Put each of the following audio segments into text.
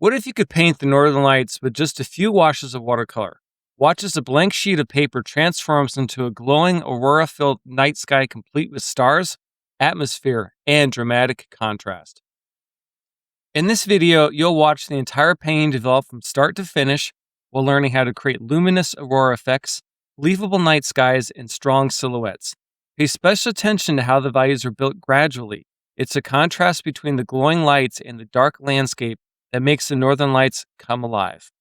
What if you could paint the northern lights with just a few washes of watercolor? Watch as a blank sheet of paper transforms into a glowing aurora-filled night sky complete with stars, atmosphere, and dramatic contrast. In this video, you'll watch the entire painting develop from start to finish while learning how to create luminous aurora effects, believable night skies, and strong silhouettes. Pay special attention to how the values are built gradually. It's a contrast between the glowing lights and the dark landscape that makes the northern lights come alive.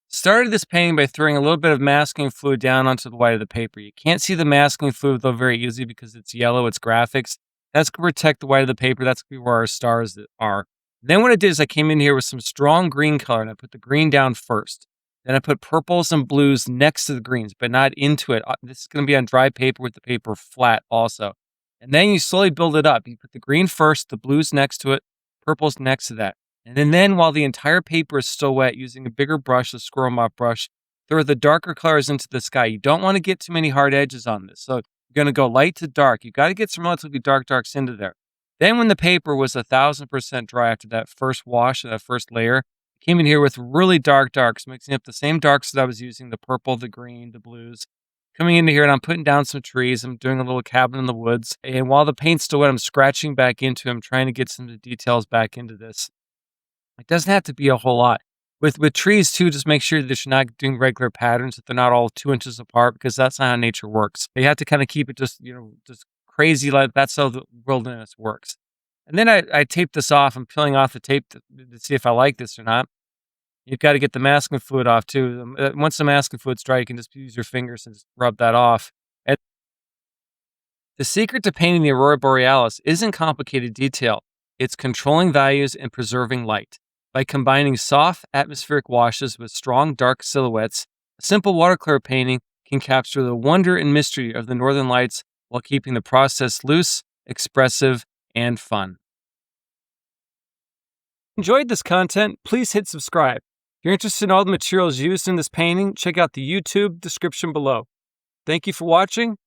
Started this painting by throwing a little bit of masking fluid down onto the white of the paper. You can't see the masking fluid though very easily because it's yellow, it's graphics. That's going to protect the white of the paper. That's going to be where our stars are. Then what I did is I came in here with some strong green color and I put the green down first. Then I put purples and blues next to the greens, but not into it. This is going to be on dry paper with the paper flat also. And then you slowly build it up. You put the green first, the blues next to it, purples next to that. And then while the entire paper is still wet, using a bigger brush, a squirrel mop brush, throw the darker colors into the sky. You don't want to get too many hard edges on this. So you're going to go light to dark. You got to get some relatively darks into there. Then when the paper was 1,000% dry after that first wash, that first layer, I came in here with really darks, mixing up the same darks that I was using, the purple, the green, the blues. Coming into here and I'm putting down some trees. I'm doing a little cabin in the woods. And while the paint's still wet, I'm scratching back into it. I'm trying to get some of the details back into this. It doesn't have to be a whole lot. With trees too, just make sure that you're not doing regular patterns, that they're not all 2 inches apart, because that's not how nature works. You have to kind of keep it just crazy. Like that's how the wilderness works. And then I tape this off. I'm peeling off the tape to see if I like this or not. You've got to get the masking fluid off too. Once the masking fluid's dry, you can just use your fingers and just rub that off. And the secret to painting the Aurora Borealis isn't complicated detail. It's controlling values and preserving light. By combining soft atmospheric washes with strong dark silhouettes, a simple watercolor painting can capture the wonder and mystery of the northern lights while keeping the process loose, expressive, and fun. Enjoyed this content? Please hit subscribe. If you're interested in all the materials used in this painting, check out the YouTube description below. Thank you for watching,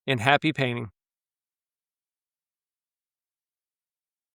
and happy painting.